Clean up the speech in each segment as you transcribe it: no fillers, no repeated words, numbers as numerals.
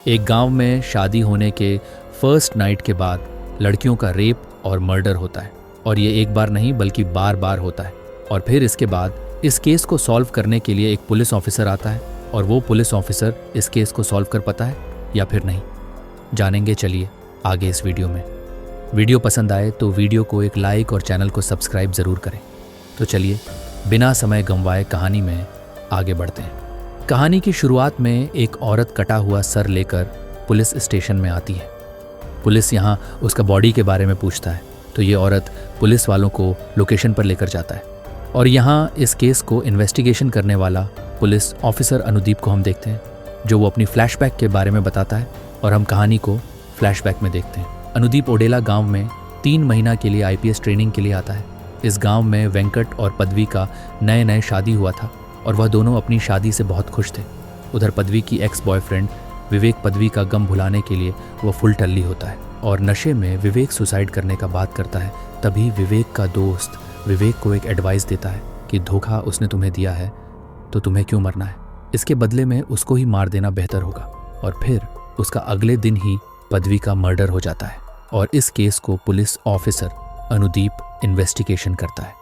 एक गांव में शादी होने के फर्स्ट नाइट के बाद लड़कियों का रेप और मर्डर होता है, और ये एक बार नहीं बल्कि बार बार होता है। और फिर इसके बाद इस केस को सॉल्व करने के लिए एक पुलिस ऑफिसर आता है, और वो पुलिस ऑफिसर इस केस को सॉल्व कर पाता है या फिर नहीं, जानेंगे चलिए आगे इस वीडियो में। वीडियो पसंद आए तो वीडियो को एक लाइक और चैनल को सब्सक्राइब ज़रूर करें। तो चलिए बिना समय गंवाए कहानी में आगे बढ़ते हैं। कहानी की शुरुआत में एक औरत कटा हुआ सर लेकर पुलिस स्टेशन में आती है। पुलिस यहाँ उसका बॉडी के बारे में पूछता है, तो ये औरत पुलिस वालों को लोकेशन पर लेकर जाता है। और यहाँ इस केस को इन्वेस्टिगेशन करने वाला पुलिस ऑफिसर अनुदीप को हम देखते हैं, जो वो अपनी फ्लैशबैक के बारे में बताता है, और हम कहानी को फ्लैशबैक में देखते हैं। अनुदीप ओडेला गांव में 3 महीना के लिए IPS ट्रेनिंग के लिए आता है। इस गांव में वेंकट और पदवी का नए शादी हुआ था, और वह दोनों अपनी शादी से बहुत खुश थे। उधर पदवी की एक्स बॉयफ्रेंड विवेक पदवी का गम भुलाने के लिए वो फुल टल्ली होता है, और नशे में विवेक सुसाइड करने का बात करता है। तभी विवेक का दोस्त विवेक को एक एडवाइस देता है कि धोखा उसने तुम्हें दिया है तो तुम्हें क्यों मरना है, इसके बदले में उसको ही मार देना बेहतर होगा। और फिर उसका अगले दिन ही पदवी का मर्डर हो जाता है, और इस केस को पुलिस ऑफिसर अनुदीप इन्वेस्टिगेशन करता है।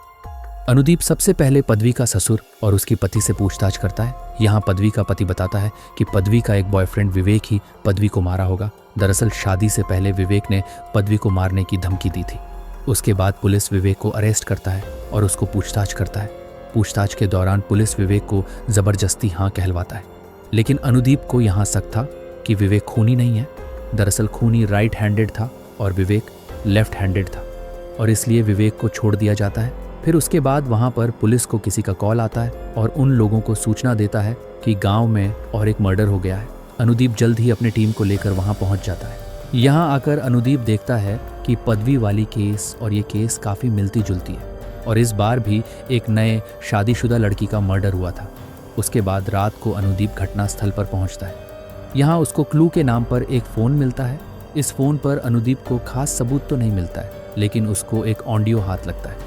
अनुदीप सबसे पहले पदवी का ससुर और उसकी पति से पूछताछ करता है। यहाँ पदवी का पति बताता है कि पदवी का एक बॉयफ्रेंड विवेक ही पदवी को मारा होगा। दरअसल शादी से पहले विवेक ने पदवी को मारने की धमकी दी थी। उसके बाद पुलिस विवेक को अरेस्ट करता है और उसको पूछताछ करता है। पूछताछ के दौरान पुलिस विवेक को जबरदस्ती हाँ कहलवाता है, लेकिन अनुदीप को यहाँ शक था कि विवेक खूनी नहीं है। दरअसल खूनी राइट हैंडेड था और विवेक लेफ्ट हैंडेड था, और इसलिए विवेक को छोड़ दिया जाता है। फिर उसके बाद वहाँ पर पुलिस को किसी का कॉल आता है और उन लोगों को सूचना देता है कि गांव में और एक मर्डर हो गया है। अनुदीप जल्द ही अपनी टीम को लेकर वहाँ पहुँच जाता है। यहाँ आकर अनुदीप देखता है कि पदवी वाली केस और ये केस काफ़ी मिलती जुलती है, और इस बार भी एक नए शादीशुदा लड़की का मर्डर हुआ था। उसके बाद रात को अनुदीप घटनास्थल पर पहुँचता है। यहाँ उसको क्लू के नाम पर एक फ़ोन मिलता है। इस फ़ोन पर अनुदीप को खास सबूत तो नहीं मिलता है, लेकिन उसको एक ऑडियो हाथ लगता है।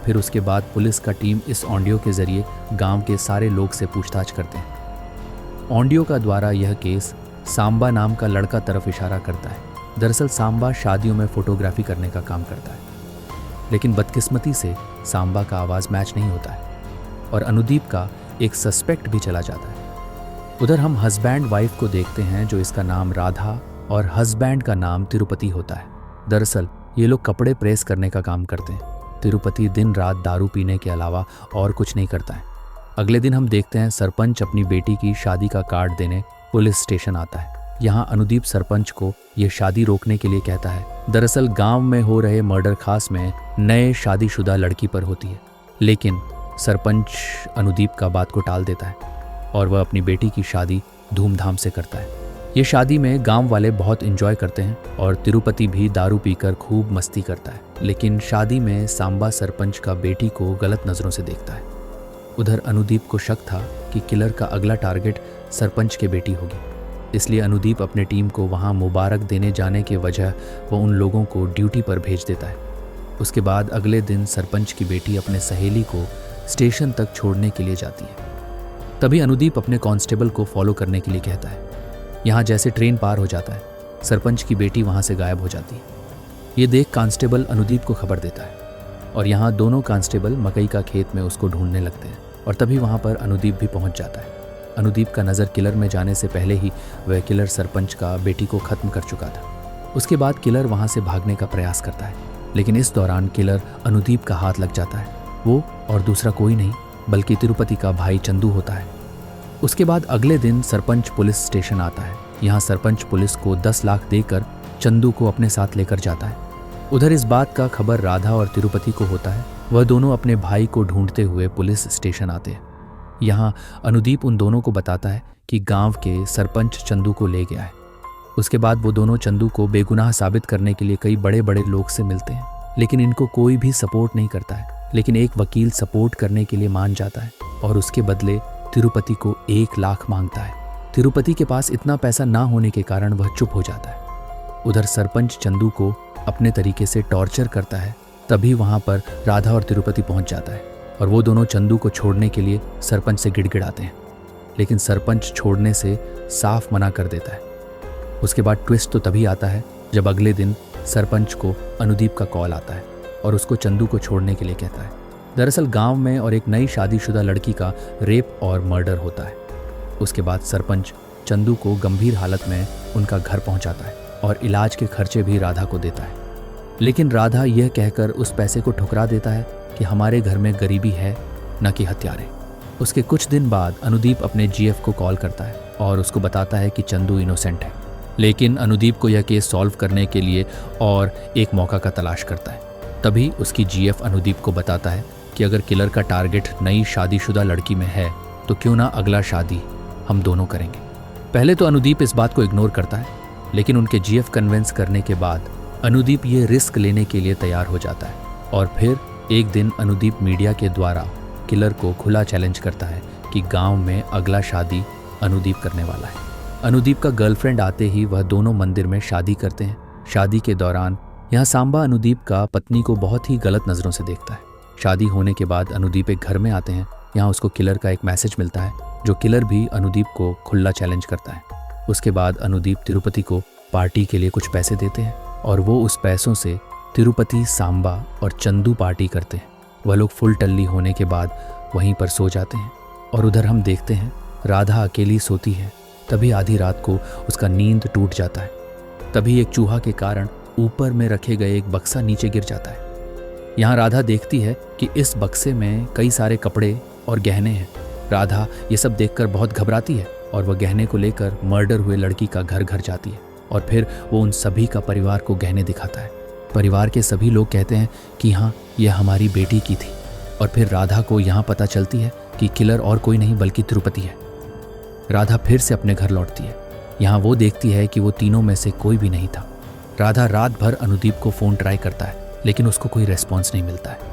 फिर उसके बाद पुलिस का टीम इस ऑडियो के जरिए गांव के सारे लोग से पूछताछ करते हैं। ऑडियो का द्वारा यह केस सांबा नाम का लड़का तरफ इशारा करता है। दरअसल सांबा शादियों में फोटोग्राफी करने का काम करता है, लेकिन बदकिस्मती से सांबा का आवाज़ मैच नहीं होता है, और अनुदीप का एक सस्पेक्ट भी चला जाता है। उधर हम हस्बैंड वाइफ को देखते हैं, जो इसका नाम राधा और हस्बैंड का नाम तिरुपति होता है। दरअसल ये लोग कपड़े प्रेस करने का काम करते हैं। तिरुपति दिन रात दारू पीने के अलावा और कुछ नहीं करता है। अगले दिन हम देखते हैं सरपंच अपनी बेटी की शादी का कार्ड देने पुलिस स्टेशन आता है। यहाँ अनुदीप सरपंच को ये शादी रोकने के लिए कहता है। दरअसल गांव में हो रहे मर्डर खास में नए शादीशुदा लड़की पर होती है, लेकिन सरपंच अनुदीप का बात को टाल देता है और वह अपनी बेटी की शादी धूमधाम से करता है। ये शादी में गांव वाले बहुत एंजॉय करते हैं, और तिरुपति भी दारू पीकर खूब मस्ती करता है। लेकिन शादी में सांबा सरपंच का बेटी को गलत नज़रों से देखता है। उधर अनुदीप को शक था कि किलर का अगला टारगेट सरपंच की बेटी होगी, इसलिए अनुदीप अपने टीम को वहां मुबारक देने जाने के वजह वो उन लोगों को ड्यूटी पर भेज देता है। उसके बाद अगले दिन सरपंच की बेटी अपने सहेली को स्टेशन तक छोड़ने के लिए जाती है। तभी अनुदीप अपने कांस्टेबल को फॉलो करने के लिए कहता है। यहाँ जैसे ट्रेन पार हो जाता है, सरपंच की बेटी वहाँ से गायब हो जाती है। ये देख कांस्टेबल अनुदीप को खबर देता है, और यहाँ दोनों कांस्टेबल मकई का खेत में उसको ढूंढने लगते हैं, और तभी वहाँ पर अनुदीप भी पहुँच जाता है। अनुदीप का नज़र किलर में जाने से पहले ही वह किलर सरपंच का बेटी को ख़त्म कर चुका था। उसके बाद किलर वहाँ से भागने का प्रयास करता है, लेकिन इस दौरान किलर अनुदीप का हाथ लग जाता है। वो और दूसरा कोई नहीं बल्कि तिरुपति का भाई चंदू होता है। उसके बाद अगले दिन सरपंच पुलिस स्टेशन आता है। यहाँ सरपंच पुलिस को 10 लाख देकर चंदू को अपने साथ लेकर जाता है। उधर इस बात का खबर राधा और तिरुपति को होता है। वह दोनों अपने भाई को ढूंढते हुए पुलिस स्टेशन आते हैं। यहाँ अनुदीप उन दोनों को बताता है कि गांव के सरपंच चंदू को ले गया है। उसके बाद वो दोनों चंदू को बेगुनाह साबित करने के लिए कई बड़े बड़े लोग से मिलते हैं, लेकिन इनको कोई भी सपोर्ट नहीं करता है। लेकिन एक वकील सपोर्ट करने के लिए मान जाता है, और उसके बदले तिरुपति को 1 लाख मांगता है। तिरुपति के पास इतना पैसा ना होने के कारण वह चुप हो जाता है। उधर सरपंच चंदू को अपने तरीके से टॉर्चर करता है। तभी वहाँ पर राधा और तिरुपति पहुँच जाता है, और वो दोनों चंदू को छोड़ने के लिए सरपंच से गिड़गिड़ाते हैं, लेकिन सरपंच छोड़ने से साफ मना कर देता है। उसके बाद ट्विस्ट तो तभी आता है जब अगले दिन सरपंच को अनुदीप का कॉल आता है और उसको चंदू को छोड़ने के लिए कहता है। दरअसल गांव में और एक नई शादीशुदा लड़की का रेप और मर्डर होता है। उसके बाद सरपंच चंदू को गंभीर हालत में उनका घर पहुंचाता है और इलाज के खर्चे भी राधा को देता है। लेकिन राधा यह कहकर उस पैसे को ठुकरा देता है कि हमारे घर में गरीबी है, न कि हत्यारे। उसके कुछ दिन बाद अनुदीप अपने जीएफ को कॉल करता है और उसको बताता है कि चंदू इनोसेंट है। लेकिन अनुदीप को यह केस सॉल्व करने के लिए और एक मौका का तलाश करता है। तभी उसकी जीएफ अनुदीप को बताता है कि अगर किलर का टारगेट नई शादीशुदा लड़की में है तो क्यों ना अगला शादी हम दोनों करेंगे। पहले तो अनुदीप इस बात को इग्नोर करता है, लेकिन उनके जीएफ कन्विंस करने के बाद अनुदीप ये रिस्क लेने के लिए तैयार हो जाता है। और फिर एक दिन अनुदीप मीडिया के द्वारा किलर को खुला चैलेंज करता है कि गांव में अगला शादी अनुदीप करने वाला है। अनुदीप का गर्लफ्रेंड आते ही वह दोनों मंदिर में शादी करते हैं। शादी के दौरान यहाँ सांबा अनुदीप का पत्नी को बहुत ही गलत नज़रों से देखता है। शादी होने के बाद अनुदीप एक घर में आते हैं। यहाँ उसको किलर का एक मैसेज मिलता है, जो किलर भी अनुदीप को खुला चैलेंज करता है। उसके बाद अनुदीप तिरुपति को पार्टी के लिए कुछ पैसे देते हैं और वो उस पैसों से तिरुपति, सांबा और चंदू पार्टी करते हैं। वह लोग फुल टल्ली होने के बाद वहीं पर सो जाते हैं और उधर हम देखते हैं राधा अकेली सोती है। तभी आधी रात को उसका नींद टूट जाता है। तभी एक चूहा के कारण ऊपर में रखे गए एक बक्सा नीचे गिर जाता है। यहाँ राधा देखती है कि इस बक्से में कई सारे कपड़े और गहने हैं। राधा ये सब देखकर बहुत घबराती है और वह गहने को लेकर मर्डर हुए लड़की का घर घर जाती है और फिर वो उन सभी का परिवार को गहने दिखाता है। परिवार के सभी लोग कहते हैं कि हाँ, यह हमारी बेटी की थी। और फिर राधा को यहाँ पता चलती है कि किलर और कोई नहीं बल्कि तिरुपति है। राधा फिर से अपने घर लौटती है। यहाँ वो देखती है कि वो तीनों में से कोई भी नहीं था। राधा रात भर अनुदीप को फ़ोन ट्राई करता है, लेकिन उसको कोई रेस्पॉन्स नहीं मिलता है।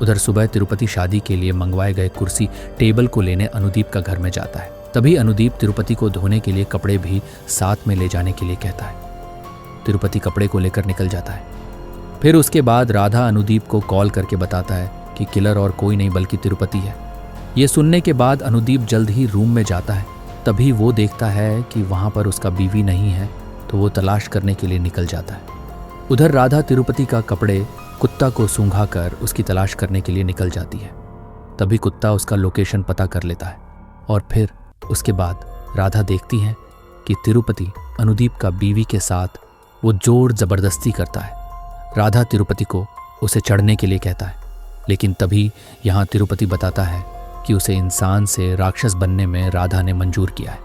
उधर सुबह तिरुपति शादी के लिए मंगवाए गए कुर्सी टेबल को लेने अनुदीप का घर में जाता है। तभी अनुदीप तिरुपति को धोने के लिए कपड़े भी साथ में ले जाने के लिए कहता है। तिरुपति कपड़े को लेकर निकल जाता है। फिर उसके बाद राधा अनुदीप को कॉल करके बताता है कि किलर और कोई नहीं बल्कि तिरुपति है। ये सुनने के बाद अनुदीप जल्द ही रूम में जाता है। तभी वो देखता है कि वहाँ पर उसका बीवी नहीं है, तो वो तलाश करने के लिए निकल जाता है। उधर राधा तिरुपति का कपड़े कुत्ता को सूंघा कर उसकी तलाश करने के लिए निकल जाती है। तभी कुत्ता उसका लोकेशन पता कर लेता है और फिर उसके बाद राधा देखती है कि तिरुपति अनुदीप का बीवी के साथ वो जोर जबरदस्ती करता है। राधा तिरुपति को उसे चढ़ने के लिए कहता है, लेकिन तभी यहाँ तिरुपति बताता है कि उसे इंसान से राक्षस बनने में राधा ने मंजूर किया है।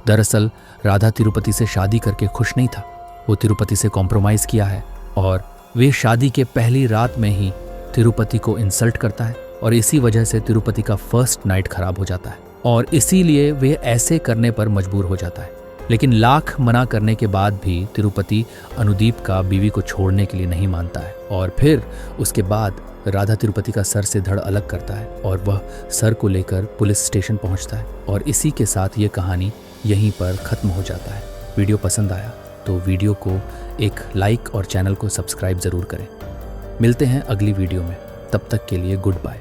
दरअसल राधा तिरुपति से शादी करके खुश नहीं था। वो तिरुपति से कॉम्प्रोमाइज़ किया है और वे शादी के पहली रात में ही तिरुपति को इंसल्ट करता है और इसी वजह से तिरुपति का फर्स्ट नाइट खराब हो जाता है और इसीलिए वे ऐसे करने पर मजबूर हो जाता है। लेकिन लाख मना करने के बाद भी तिरुपति अनुदीप का बीवी को छोड़ने के लिए नहीं मानता है और फिर उसके बाद राधा तिरुपति का सर से धड़ अलग करता है और वह सर को लेकर पुलिस स्टेशन पहुंचता है और इसी के साथ ये कहानी यहीं पर ख़त्म हो जाता है। वीडियो पसंद आया तो वीडियो को एक लाइक और चैनल को सब्सक्राइब ज़रूर करें। मिलते हैं अगली वीडियो में, तब तक के लिए गुड बाय।